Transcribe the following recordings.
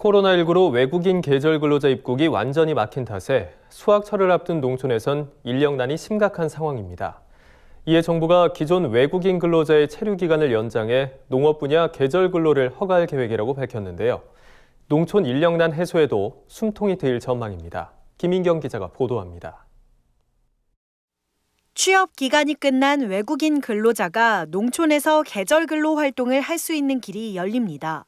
코로나19로 외국인 계절 근로자 입국이 완전히 막힌 탓에 수학철을 앞둔 농촌에선 인력난이 심각한 상황입니다. 이에 정부가 기존 외국인 근로자의 체류 기간을 연장해 농업 분야 계절 근로를 허가할 계획이라고 밝혔는데요. 농촌 인력난 해소에도 숨통이 트일 전망입니다. 김인경 기자가 보도합니다. 취업 기간이 끝난 외국인 근로자가 농촌에서 계절 근로 활동을 할 수 있는 길이 열립니다.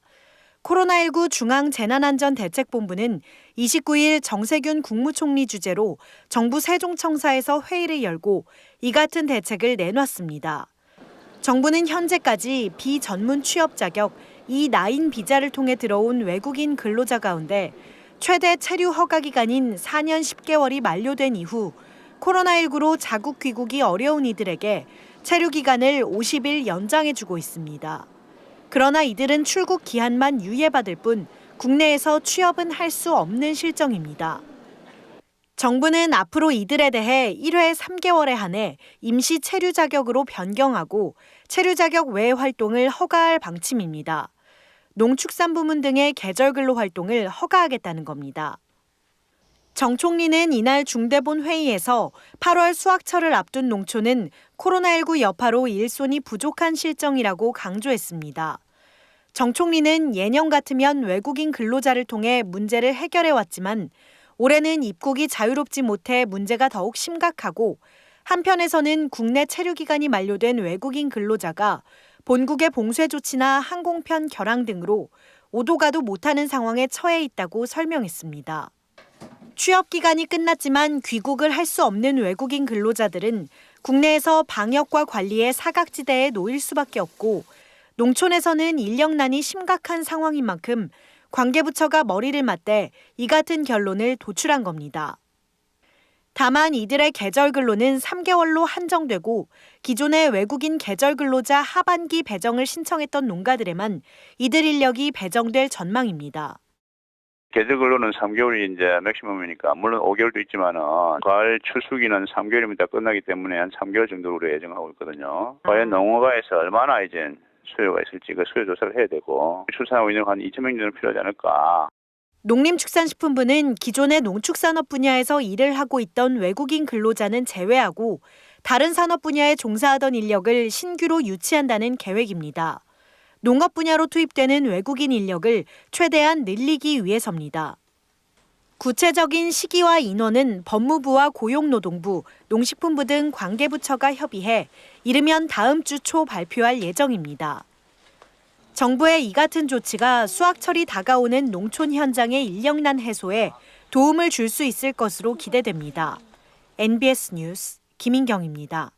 코로나19 중앙재난안전대책본부는 29일 정세균 국무총리 주재로 정부 세종청사에서 회의를 열고 이 같은 대책을 내놨습니다. 정부는 현재까지 비전문 취업 자격 E9 비자를 통해 들어온 외국인 근로자 가운데 최대 체류 허가 기간인 4년 10개월이 만료된 이후 코로나19로 자국 귀국이 어려운 이들에게 체류 기간을 50일 연장해주고 있습니다. 그러나 이들은 출국 기한만 유예받을 뿐 국내에서 취업은 할 수 없는 실정입니다. 정부는 앞으로 이들에 대해 1회 3개월에 한해 임시 체류 자격으로 변경하고 체류 자격 외 활동을 허가할 방침입니다. 농축산부문 등의 계절 근로 활동을 허가하겠다는 겁니다. 정 총리는 이날 중대본 회의에서 8월 수확철을 앞둔 농촌은 코로나19 여파로 일손이 부족한 실정이라고 강조했습니다. 정 총리는 예년 같으면 외국인 근로자를 통해 문제를 해결해왔지만 올해는 입국이 자유롭지 못해 문제가 더욱 심각하고 한편에서는 국내 체류 기간이 만료된 외국인 근로자가 본국의 봉쇄 조치나 항공편 결항 등으로 오도 가도 못하는 상황에 처해 있다고 설명했습니다. 취업 기간이 끝났지만 귀국을 할 수 없는 외국인 근로자들은 국내에서 방역과 관리의 사각지대에 놓일 수밖에 없고 농촌에서는 인력난이 심각한 상황인 만큼 관계부처가 머리를 맞대 이 같은 결론을 도출한 겁니다. 다만 이들의 계절 근로는 3개월로 한정되고 기존의 외국인 계절 근로자 하반기 배정을 신청했던 농가들에만 이들 인력이 배정될 전망입니다. 계절 근로는 3개월이 이제 맥시멈이니까 물론 5개월도 있지만은 가을 추수기는 3개월이면 다 끝나기 때문에 한 3개월 정도로 우리 예정하고 있거든요. 과연 농어가에서 얼마나 이제 수요가 있을지 그 수요 조사를 해야 되고 출산하고 있는 한 2,000명 정도 필요하지 않을까. 농림축산식품부는 기존의 농축산업 분야에서 일을 하고 있던 외국인 근로자는 제외하고 다른 산업 분야에 종사하던 인력을 신규로 유치한다는 계획입니다. 농업 분야로 투입되는 외국인 인력을 최대한 늘리기 위해서입니다. 구체적인 시기와 인원은 법무부와 고용노동부, 농식품부 등 관계부처가 협의해 이르면 다음 주 초 발표할 예정입니다. 정부의 이 같은 조치가 수확철이 다가오는 농촌 현장의 인력난 해소에 도움을 줄 수 있을 것으로 기대됩니다. NBS 뉴스 김인경입니다.